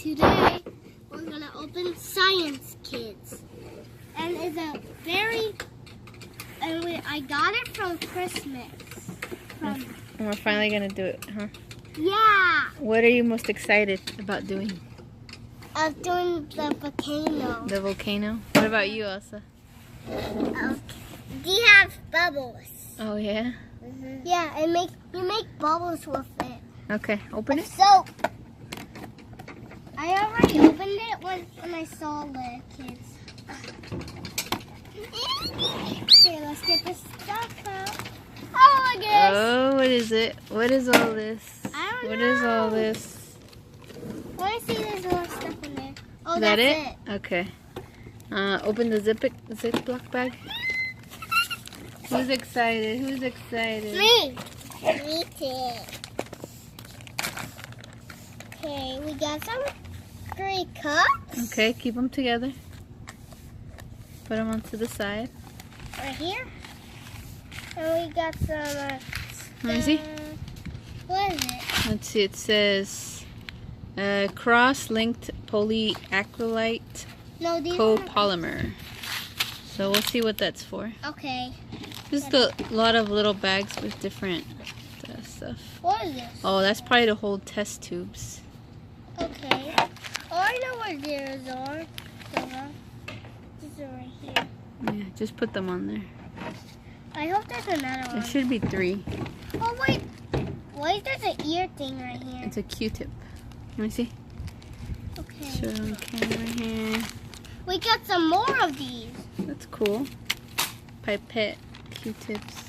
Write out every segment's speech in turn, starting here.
today we're gonna open Science Kids, and it's a I got it from Christmas. And we're finally gonna do it, huh? Yeah. What are you most excited about doing? Of doing the volcano. The volcano. What about you, Elsa? Okay. We have bubbles. Oh yeah. Yeah, you make bubbles with it. Okay, open it. Soap. I already opened it when I saw the kids. Okay, let's get this stuff out. Oh my gosh! Oh, what is it? What is all this? I don't know. What is all this? I see there's more stuff in there. Oh, Is that that's it? Okay. Open the Ziploc bag. Who's excited? Who's excited? Me. Me too. Okay, we got some 3 cups. Okay, keep them together. Put them onto the side. Right here. And we got some... Let me see. What is it? Let's see. It says cross-linked polyacrylate No, these copolymer. So we'll see what that's for. Okay. This is a lot of little bags with different stuff. What is this? Oh, that's probably to hold test tubes. Okay. Oh, I know where theirs are. These are right here. Yeah, just put them on there. I hope there's another one. There should be 3. Oh, wait. Why is there an ear thing right here? It's a Q-tip. Let me see. Okay. Show on camera here. We got some more of these. That's cool. Pipette Q-tips.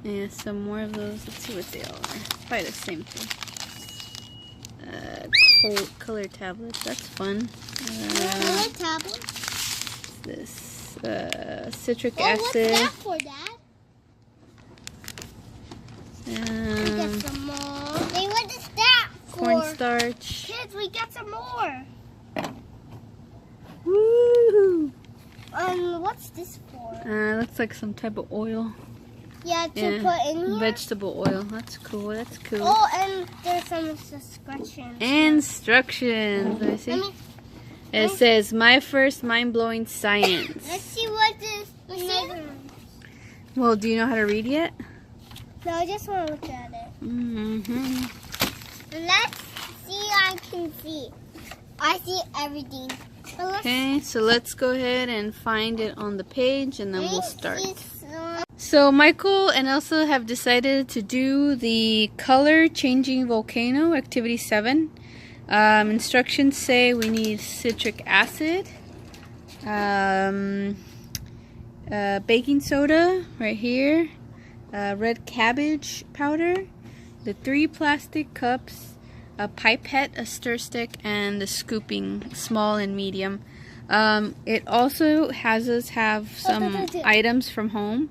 Yeah, some more of those. Let's see what they all are. Probably the same thing. Color tablets. That's fun. Color tablets? This citric Oh, acid. what's that for, Dad? We got some more. Hey, what is that for? Cornstarch. Kids, we got some more. Woo! What's this for? Looks like some type of oil. Yeah, to put in here. Vegetable oil. That's cool. That's cool. Oh, and there's some instructions. Instructions. Let me see. It says, "My first mind-blowing science." Let's see what this is. Well, do you know how to read yet? No, I just want to look at it. Mm-hmm. Let's see. I can see. I see everything. Okay, so let's go ahead and find it on the page, and then we'll start. So Michael and Elsa have decided to do the color changing volcano activity 7. Instructions say we need citric acid, baking soda right here, red cabbage powder, the 3 plastic cups, a pipette, a stir stick, and the scooping, small and medium. It also has us have some items from home.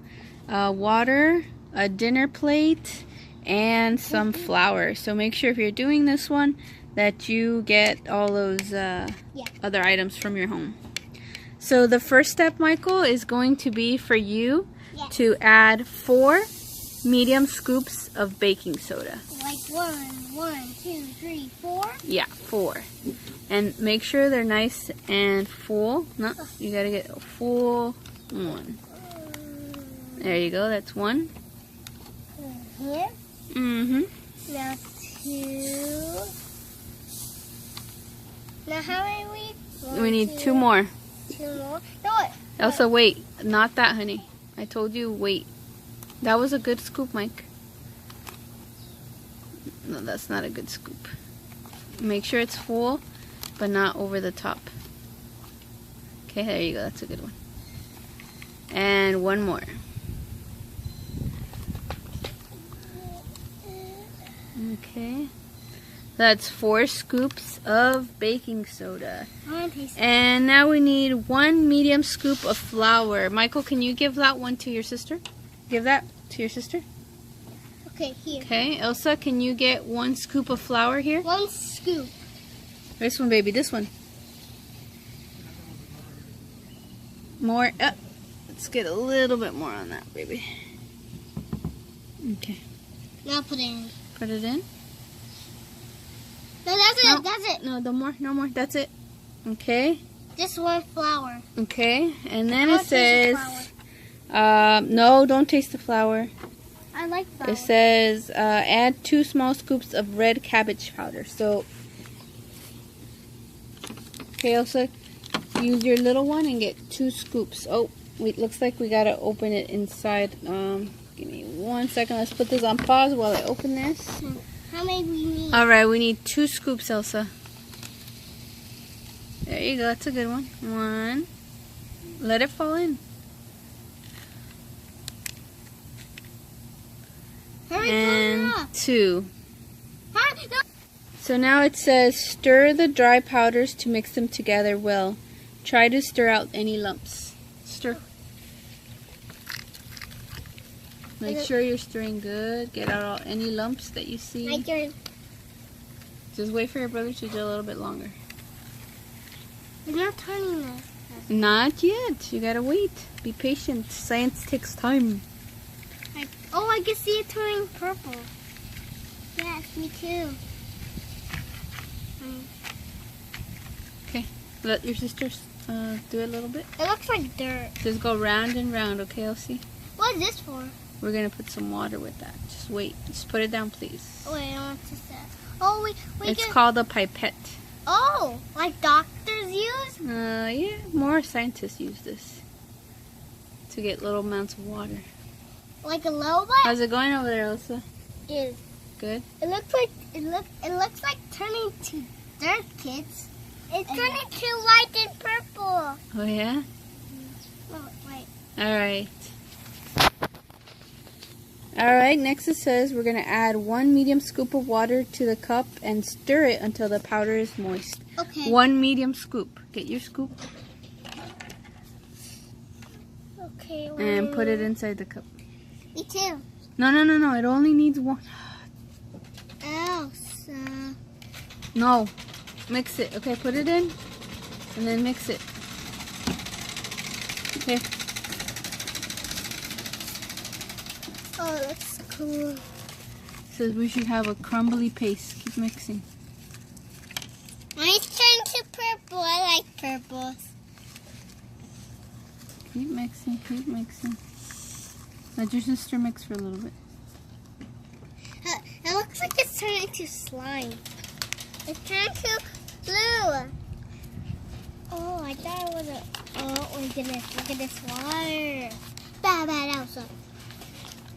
Water, a dinner plate, and some flour. So make sure if you're doing this one that you get all those other items from your home. So the first step, Michael, is going to be for you to add 4 medium scoops of baking soda. Like 1, 2, 3, 4? Yeah, 4. And make sure they're nice and full. No, you gotta get a full one. There you go, that's 1. Here? Mm-hmm. Now 2. Now how many We need 2 more. 2 more? No, what? Elsa, wait. Not that, honey. I told you, wait. That was a good scoop, Mike. No, that's not a good scoop. Make sure it's full, but not over the top. Okay, there you go. That's a good one. And 1 more. Okay. That's 4 scoops of baking soda. And now we need 1 medium scoop of flour. Michael, can you give that one to your sister? Give that to your sister. Okay, here. Okay, Elsa, can you get 1 scoop of flour here? 1 scoop. This one, baby, this one. More. Let's get a little bit more on that, baby. Okay. Now put it in. Put it in. No, that's No. it. That's it. No, no more. No more. That's it. Okay. Just one flour. Okay. And then I it want to taste says, the no, don't taste the flour. I like flour. It says, add 2 small scoops of red cabbage powder. So, okay, Elsa, use your little one and get 2 scoops. Oh, wait, looks like we gotta open it inside. Give me 1 second. Let's put this on pause while I open this. How many we need? Alright, we need 2 scoops, Elsa. There you go, that's a good one. 1. Let it fall in. Hurry, And close it up. 2. Hurry, no. So now it says, stir the dry powders to mix them together well. Try to stir out any lumps. Stir. Make sure you're stirring good. Get out any lumps that you see. My turn. Just wait for your brother to do a little bit longer. It's not turning this. Not yet. You gotta wait. Be patient. Science takes time. Oh, I can see it turning purple. Yes, me too. Okay. Let your sisters do it a little bit. It looks like dirt. Just go round and round, okay, Elsie? What is this for? We're gonna put some water with that. Just wait. Just put it down, please. Oh, wait, I want to say. Oh, we It's can. called a pipette. Oh, like doctors use? Yeah, more scientists use this to get little amounts of water. Like a robot? How's it going over there, Elsa? Is. Good. It looks like looks like turning to dirt, kids. It's turning to white and purple. Oh yeah. Oh, wait. All right. All right. Next, it says we're gonna add 1 medium scoop of water to the cup and stir it until the powder is moist. Okay. 1 medium scoop. Get your scoop Okay. and put it inside the cup. Me too. No. It only needs 1. Elsa. No. Mix it. Okay, put it in and then mix it. Okay. Oh, that's cool. Says we should have a crumbly paste. Keep mixing. Mine's turned to purple. I like purples. Keep mixing. Keep mixing. Let your sister mix for a little bit. It looks like it's turning to slime. It's turning to blue. Oh, I thought it was a... Oh, my goodness. Look at this water. Bad, Elsa.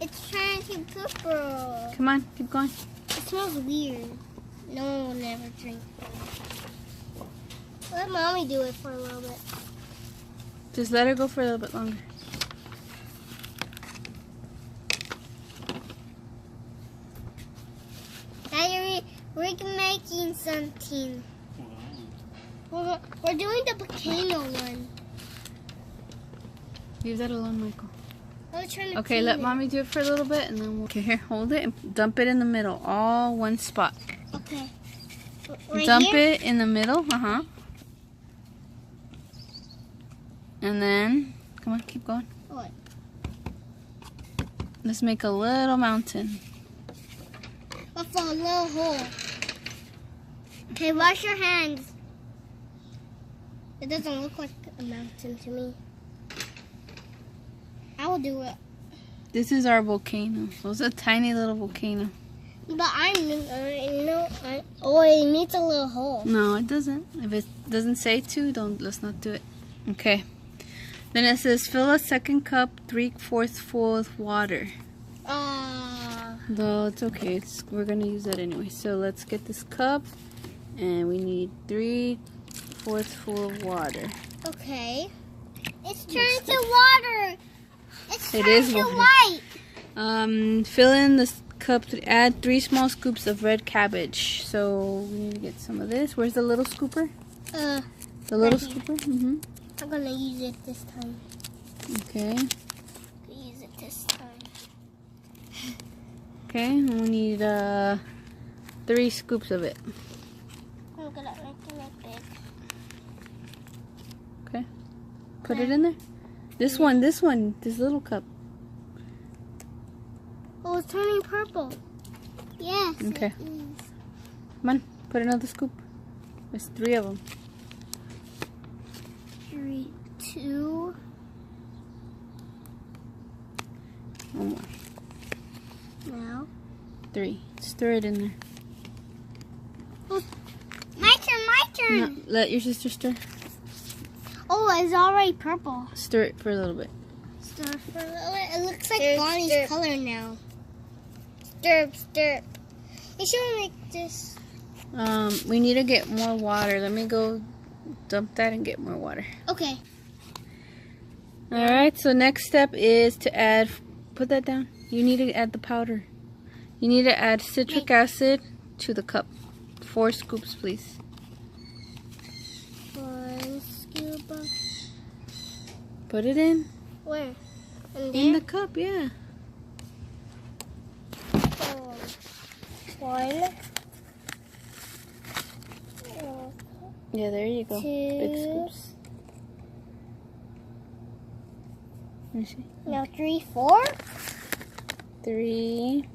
It's turning to purple. Come on, keep going. It smells weird. No one will never drink. Let Mommy do it for a little bit. Just let her go for a little bit longer. Daddy, we're making something. We're doing the volcano one. Leave that alone, Michael. I was trying to Okay, clean let it. Mommy do it for a little bit and then we'll... Okay, here, hold it and dump it in the middle. All one spot. Okay. Right Dump here? it in the middle. Uh-huh. And then, come on, keep going. What? Let's make a little mountain. With a little hole. Okay, wash your hands. It doesn't look like a mountain to me. I will do it. This is our volcano. It was a tiny little volcano. But oh, it needs a little hole. No, it doesn't. If it doesn't say to, let's not do it. Okay. Then it says fill a second cup 3/4 full with water. No, it's okay. We're gonna use that anyway. So let's get this cup, and we need 3/4 full of water. Okay. It's turned to water. It's It turned is to water. white. Fill in this cup to add 3 small scoops of red cabbage. So we need to get some of this. Where's the little scooper? The little right here. scooper? Mm-hmm. I'm gonna use it this time. Okay. Use it this time. Okay, and we need 3 scoops of it. I'm gonna make it big. Okay. Put it in there. This one, this little cup. Oh, it's turning purple. Yes. Okay. It is. Come on. Put another scoop. There's 3 of them. 3, 2. One more. No. 3. Stir it in there. Oh, my turn. No, let your sister stir. Oh, it's already purple. Stir it for a little bit. Stir for a little bit. It looks like Bonnie's color now. Stir. You should make this. We need to get more water. Let me go dump that and get more water. Okay. Alright, so next step is to add, put that down. You need to add the powder. You need to add citric acid to the cup. 4 scoops, please. 1 scoop of... Put it in. Where? In the cup, yeah. 1. Yeah, there you go. 2. Big scoops. Let me see. Now 3, 4. 3.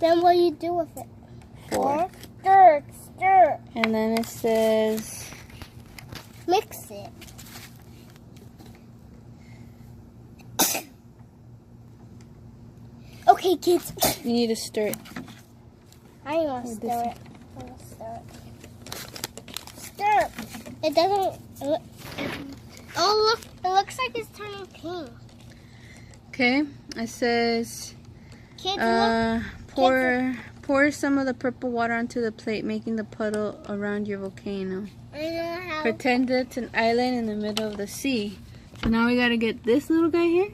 Then what do you do with it? 4. Stir. And then it says Mix it. Okay, kids. you need to stir it. I want to stir it. Stir. It doesn't. Oh, look. It looks like it's turning pink. Okay. It says Kids, look. pour some of the purple water onto the plate, making the puddle around your volcano. I know how. Pretend it's an island in the middle of the sea. So now we gotta get this little guy here.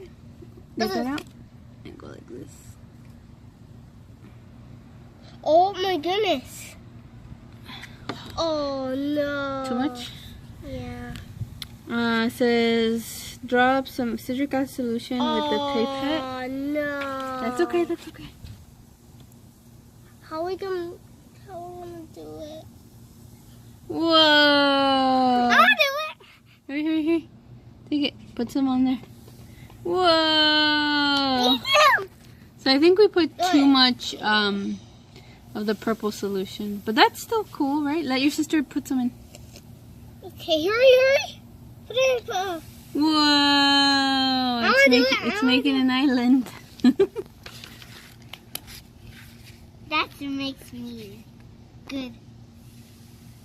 Get that out. And go like this. Oh my goodness. Oh no. Too much? Yeah. It says drop some citric acid solution with the pipette. Oh no. That's okay. How are we gonna do it? Whoa! I wanna do it. Here. Take it. Put some on there. Whoa! So I think we put too much of the purple solution, but that's still cool, right? Let your sister put some in. Okay, hurry! Put it in. Whoa! It's making an island. That makes me good.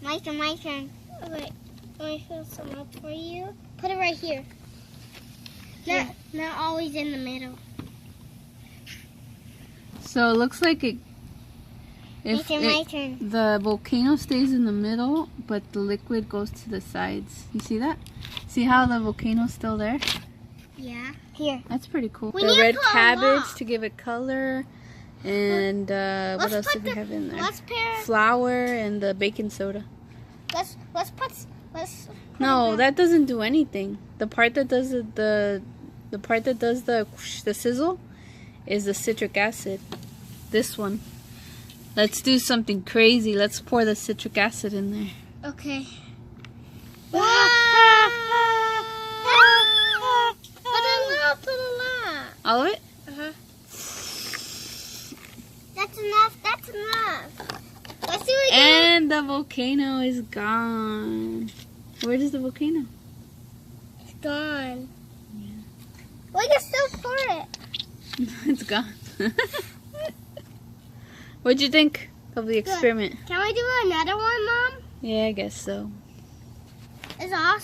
My turn. Wait, let me fill some up for you. Put it right here. Not always in the middle. So it looks like My turn. the volcano stays in the middle, but the liquid goes to the sides. You see that? See how the volcano's still there? Yeah. Here. That's pretty cool. We The need to red put a cabbage lot. to give it color. And what else did we have in there? Let's pair. Flour and the baking soda. Let's put No, that doesn't do anything. The part that does the sizzle is the citric acid. This one. Let's do something crazy. Let's pour the citric acid in there. Okay. Put a lot. All of it? Uh-huh. That's enough. Let's do it again. And the volcano is gone. Where is the volcano? It's gone. Yeah. We can still pour it. It's gone. What'd you think of the experiment? Can we do another one, Mom? Yeah, I guess so. It's awesome.